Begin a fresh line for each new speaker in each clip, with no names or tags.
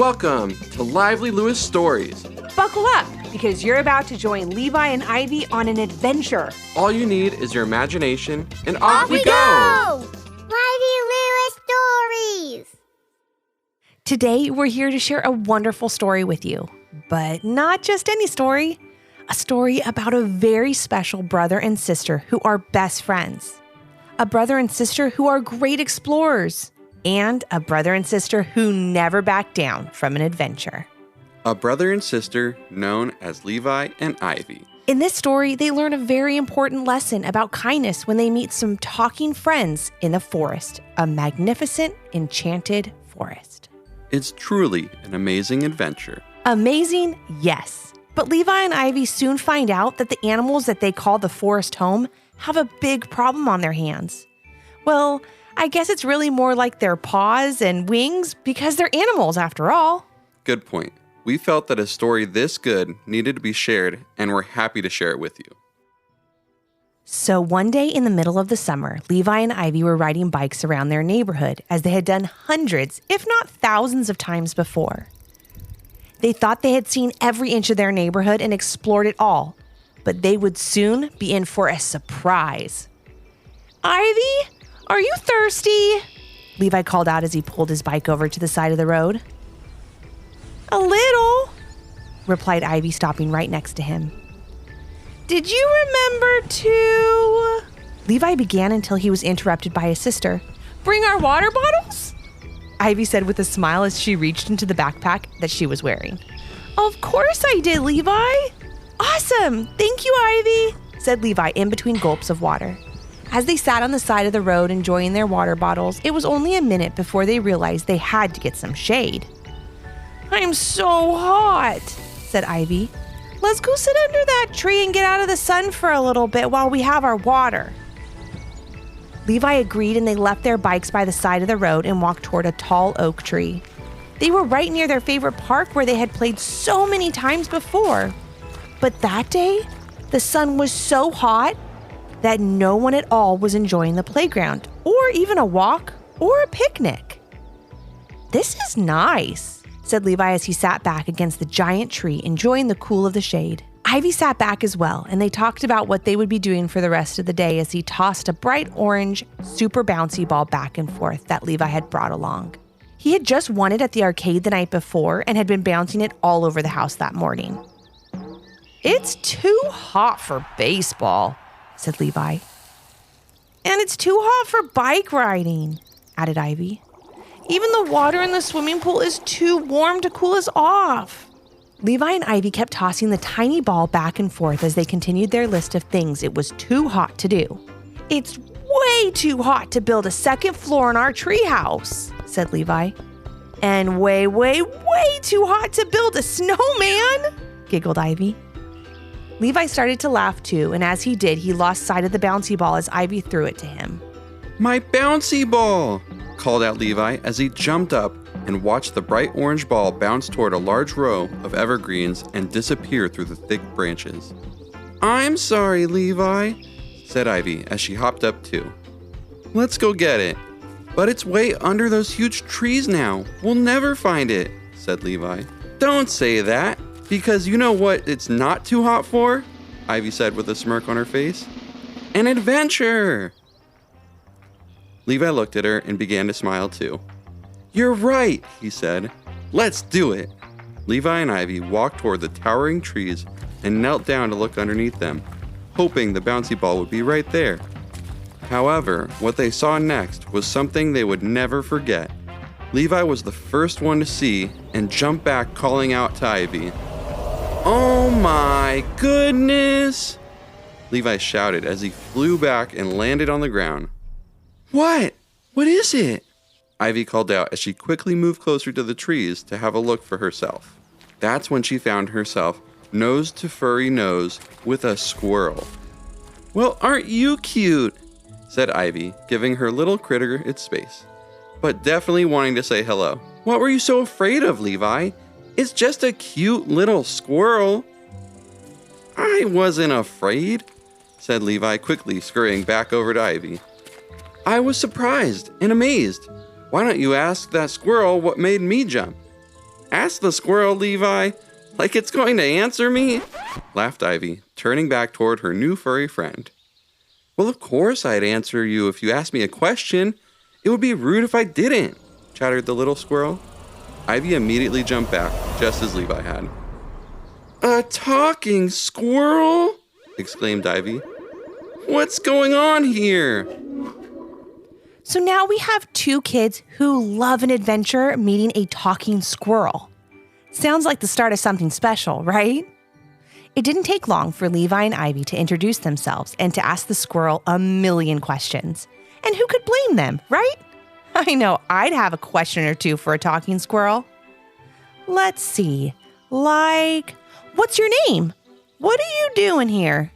Welcome to Lively Lewis Stories.
Buckle up, because you're about to join Levi and Ivy on an adventure.
All you need is your imagination, and
Off we go! Lively Lewis Stories!
Today, we're here to share a wonderful story with you. But not just any story. A story about a very special brother and sister who are best friends. A brother and sister who are great explorers. And a brother and sister who never back down from an adventure.
A brother and sister known as Levi and Ivy.
In this story, they learn a very important lesson about kindness when they meet some talking friends in the forest, a magnificent, enchanted forest.
It's truly an amazing adventure.
Amazing, yes. But Levi and Ivy soon find out that the animals that they call the forest home have a big problem on their hands. Well, I guess it's really more like their paws and wings because they're animals after all.
Good point. We felt that a story this good needed to be shared, and we're happy to share it with you.
So one day in the middle of the summer, Levi and Ivy were riding bikes around their neighborhood as they had done hundreds, if not thousands of times before. They thought they had seen every inch of their neighborhood and explored it all, but they would soon be in for a surprise. Ivy, are you thirsty? Levi called out as he pulled his bike over to the side of the road. A little, replied Ivy, stopping right next to him. Did you remember to... Levi began until he was interrupted by his sister. Bring our water bottles? Ivy said with a smile as she reached into the backpack that she was wearing. Of course I did, Levi. Awesome. Thank you, Ivy, said Levi in between gulps of water. As they sat on the side of the road enjoying their water bottles, it was only a minute before they realized they had to get some shade. I'm so hot, said Ivy. Let's go sit under that tree and get out of the sun for a little bit while we have our water. Levi agreed, and they left their bikes by the side of the road and walked toward a tall oak tree. They were right near their favorite park where they had played so many times before. But that day, the sun was so hot that no one at all was enjoying the playground, or even a walk or a picnic. This is nice, said Levi as he sat back against the giant tree, enjoying the cool of the shade. Ivy sat back as well, and they talked about what they would be doing for the rest of the day as he tossed a bright orange, super bouncy ball back and forth that Levi had brought along. He had just won it at the arcade the night before and had been bouncing it all over the house that morning. It's too hot for baseball, said Levi. And it's too hot for bike riding, added Ivy. Even the water in the swimming pool is too warm to cool us off. Levi and Ivy kept tossing the tiny ball back and forth as they continued their list of things it was too hot to do. It's way too hot to build a second floor in our treehouse, said Levi. And way, way, way too hot to build a snowman, giggled Ivy. Levi started to laugh too, and as he did, he lost sight of the bouncy ball as Ivy threw it to him.
My bouncy ball, called out Levi as he jumped up and watched the bright orange ball bounce toward a large row of evergreens and disappear through the thick branches. I'm sorry, Levi, said Ivy as she hopped up too. Let's go get it. But it's way under those huge trees now. We'll never find it, said Levi. Don't say that. Because you know what it's not too hot for? Ivy said with a smirk on her face. An adventure! Levi looked at her and began to smile too. You're right, he said. Let's do it. Levi and Ivy walked toward the towering trees and knelt down to look underneath them, hoping the bouncy ball would be right there. However, what they saw next was something they would never forget. Levi was the first one to see and jump back, calling out to Ivy. Oh my goodness! Levi shouted as he flew back and landed on the ground. What? What is it? Ivy called out as she quickly moved closer to the trees to have a look for herself. That's when she found herself nose to furry nose with a squirrel. Well, aren't you cute? Said Ivy, giving her little critter its space, but definitely wanting to say hello. What were you so afraid of, Levi? It's just a cute little squirrel. I wasn't afraid, said Levi, quickly scurrying back over to Ivy. I was surprised and amazed. Why don't you ask that squirrel what made me jump? Ask the squirrel, Levi. Like it's going to answer me? Laughed Ivy, turning back toward her new furry friend. Well, of course I'd answer you if you asked me a question. It would be rude if I didn't, chattered the little squirrel. Ivy immediately jumped back, just as Levi had. A talking squirrel? Exclaimed Ivy. What's going on here?
So now we have two kids who love an adventure meeting a talking squirrel. Sounds like the start of something special, right? It didn't take long for Levi and Ivy to introduce themselves and to ask the squirrel a million questions. And who could blame them, right? I know I'd have a question or two for a talking squirrel. Let's see. Like, what's your name? What are you doing here?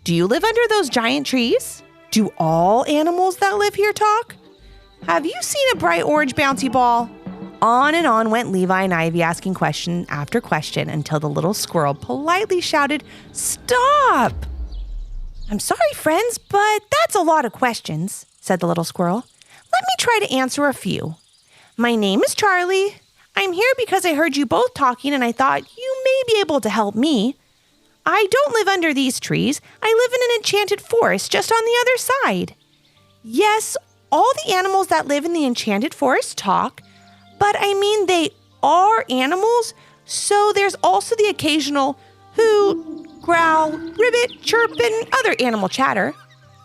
Do you live under those giant trees? Do all animals that live here talk? Have you seen a bright orange bouncy ball? On and on went Levi and Ivy asking question after question until the little squirrel politely shouted, "Stop!" "I'm sorry, friends, but that's a lot of questions," said the little squirrel. "Let me try to answer a few. My name is Charlie. I'm here because I heard you both talking and I thought you may be able to help me. I don't live under these trees. I live in an enchanted forest just on the other side. Yes, all the animals that live in the enchanted forest talk, but I mean they are animals, so there's also the occasional hoot, growl, ribbit, chirp, and other animal chatter.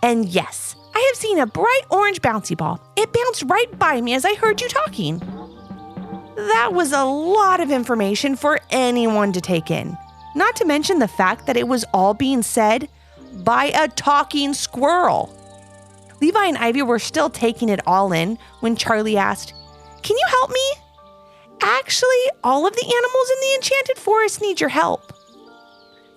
And yes, I have seen a bright orange bouncy ball. It bounced right by me as I heard you talking." That was a lot of information for anyone to take in. Not to mention the fact that it was all being said by a talking squirrel. Levi and Ivy were still taking it all in when Charlie asked, "Can you help me? Actually, all of the animals in the enchanted forest need your help."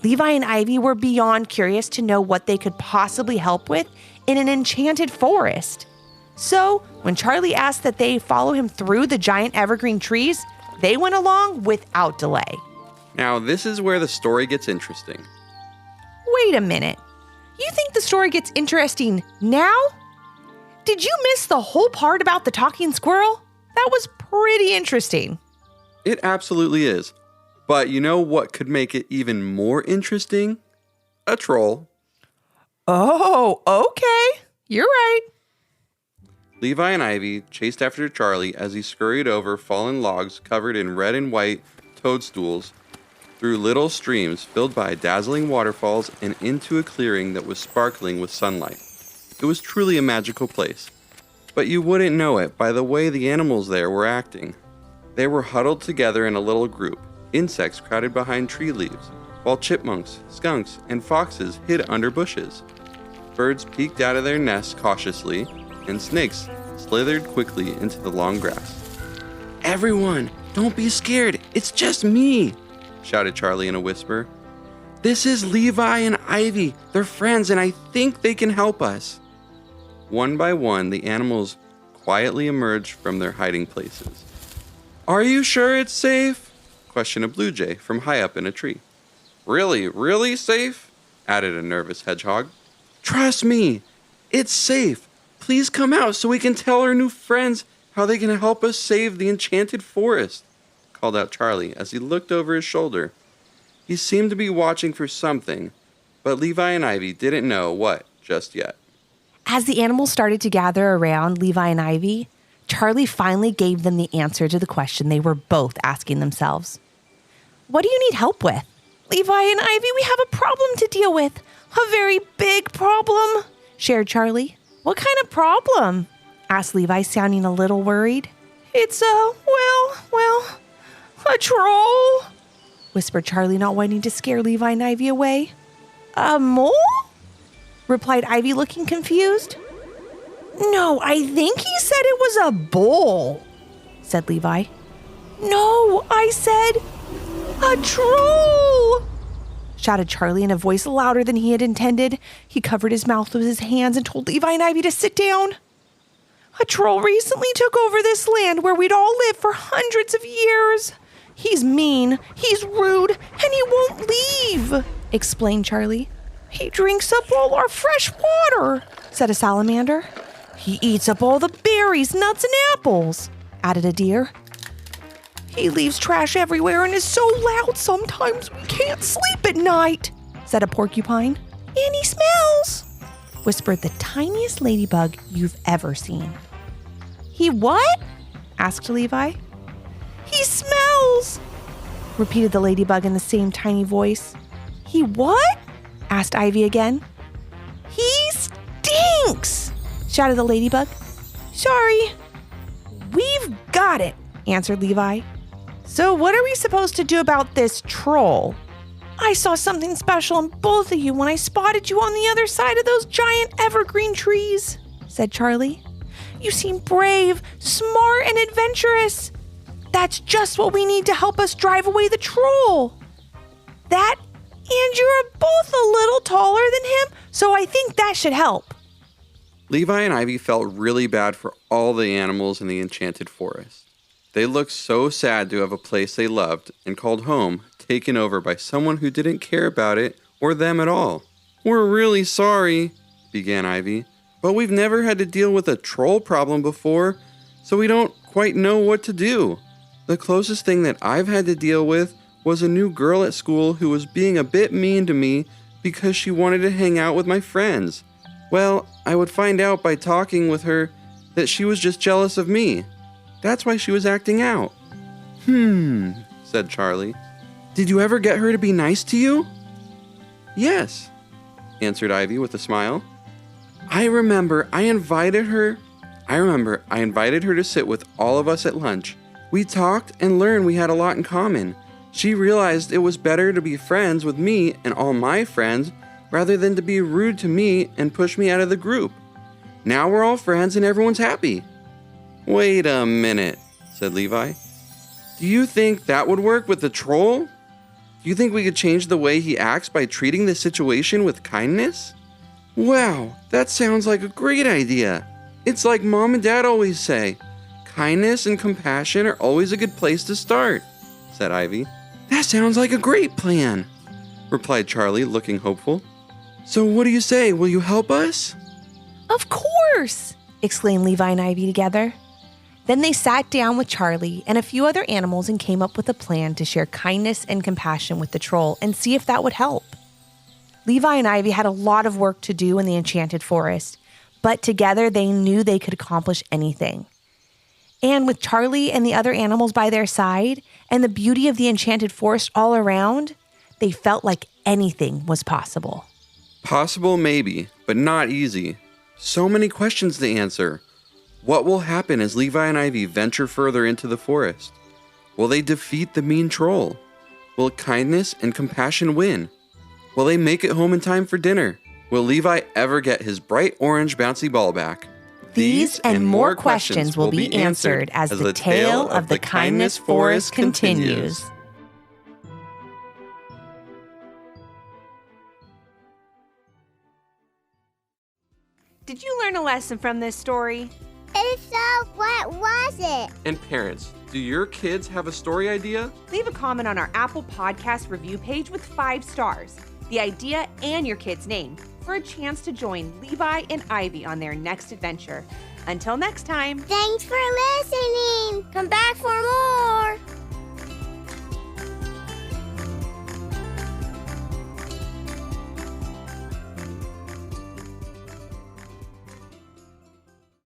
Levi and Ivy were beyond curious to know what they could possibly help with in an enchanted forest. So, when Charlie asked that they follow him through the giant evergreen trees, they went along without delay.
Now, this is where the story gets interesting.
Wait a minute. You think the story gets interesting now? Did you miss the whole part about the talking squirrel? That was pretty interesting.
It absolutely is. But you know what could make it even more interesting? A troll.
Oh, okay. You're right.
Levi and Ivy chased after Charlie as he scurried over fallen logs covered in red and white toadstools, through little streams filled by dazzling waterfalls, and into a clearing that was sparkling with sunlight. It was truly a magical place, but you wouldn't know it by the way the animals there were acting. They were huddled together in a little group, insects crowded behind tree leaves, while chipmunks, skunks, and foxes hid under bushes. Birds peeked out of their nests cautiously, and snakes slithered quickly into the long grass. "Everyone, don't be scared, it's just me," shouted Charlie in a whisper. "This is Levi and Ivy. They're friends and I think they can help us." One by one, the animals quietly emerged from their hiding places. "Are you sure it's safe?" questioned a blue jay from high up in a tree. Really safe?" added a nervous hedgehog. "Trust me, it's safe. Please come out so we can tell our new friends how they can help us save the enchanted forest," called out Charlie as he looked over his shoulder. He seemed to be watching for something, but Levi and Ivy didn't know what just yet.
As the animals started to gather around Levi and Ivy, Charlie finally gave them the answer to the question they were both asking themselves. "What do you need help with?" "Levi and Ivy, we have a problem to deal with. A very big problem," shared Charlie. "What kind of problem?" asked Levi, sounding a little worried. "It's a troll," whispered Charlie, not wanting to scare Levi and Ivy away. "A mole?" replied Ivy, looking confused. "No, I think he said it was a bull," said Levi. "No, I said a troll," shouted Charlie in a voice louder than he had intended. He covered his mouth with his hands and told Levi and Ivy to sit down. "A troll recently took over this land where we'd all lived for hundreds of years. He's mean, he's rude, and he won't leave," explained Charlie. "He drinks up all our fresh water," said a salamander. "He eats up all the berries, nuts, and apples," added a deer. He leaves trash everywhere and is so loud sometimes we can't sleep at night, said a porcupine. And he smells, whispered the tiniest ladybug you've ever seen. He what? Asked Levi. He smells, repeated the ladybug in the same tiny voice. He what? Asked Ivy again. He stinks, shouted the ladybug. Sorry. We've got it, answered Levi. So what are we supposed to do about this troll? I saw something special in both of you when I spotted you on the other side of those giant evergreen trees, said Charlie. You seem brave, smart, and adventurous. That's just what we need to help us drive away the troll. That, and you're both a little taller than him, so I think that should help.
Levi and Ivy felt really bad for all the animals in the enchanted forest. They looked so sad to have a place they loved and called home taken over by someone who didn't care about it or them at all. We're really sorry, began Ivy, but we've never had to deal with a troll problem before, so we don't quite know what to do. The closest thing that I've had to deal with was a new girl at school who was being a bit mean to me because she wanted to hang out with my friends. Well, I would find out by talking with her that she was just jealous of me. That's why she was acting out. Said Charlie. Did you ever get her to be nice to you? Yes, answered Ivy with a smile. I remember I invited her to sit with all of us at lunch. We talked and learned we had a lot in common. She realized it was better to be friends with me and all my friends rather than to be rude to me and push me out of the group. Now we're all friends and everyone's happy. Wait a minute, said Levi. Do you think that would work with the troll? Do you think we could change the way he acts by treating the situation with kindness? Wow, that sounds like a great idea. It's like Mom and Dad always say, kindness and compassion are always a good place to start, said Ivy. That sounds like a great plan, replied Charlie, looking hopeful. So what do you say? Will you help us?
Of course, exclaimed Levi and Ivy together. Then they sat down with Charlie and a few other animals and came up with a plan to share kindness and compassion with the troll and see if that would help. Levi and Ivy had a lot of work to do in the enchanted forest, but together they knew they could accomplish anything. And with Charlie and the other animals by their side and the beauty of the enchanted forest all around, they felt like anything was possible.
Possible maybe, but not easy. So many questions to answer. What will happen as Levi and Ivy venture further into the forest? Will they defeat the mean troll? Will kindness and compassion win? Will they make it home in time for dinner? Will Levi ever get his bright orange bouncy ball back?
These and more questions will be answered as the tale of the Kindness Forest continues. Did you learn a lesson from this story?
If so, what was it?
And parents, do your kids have a story idea?
Leave a comment on our Apple Podcast review page with 5 stars, the idea, and your kid's name for a chance to join Levi and Ivy on their next adventure. Until next time.
Thanks for listening. Come back for more.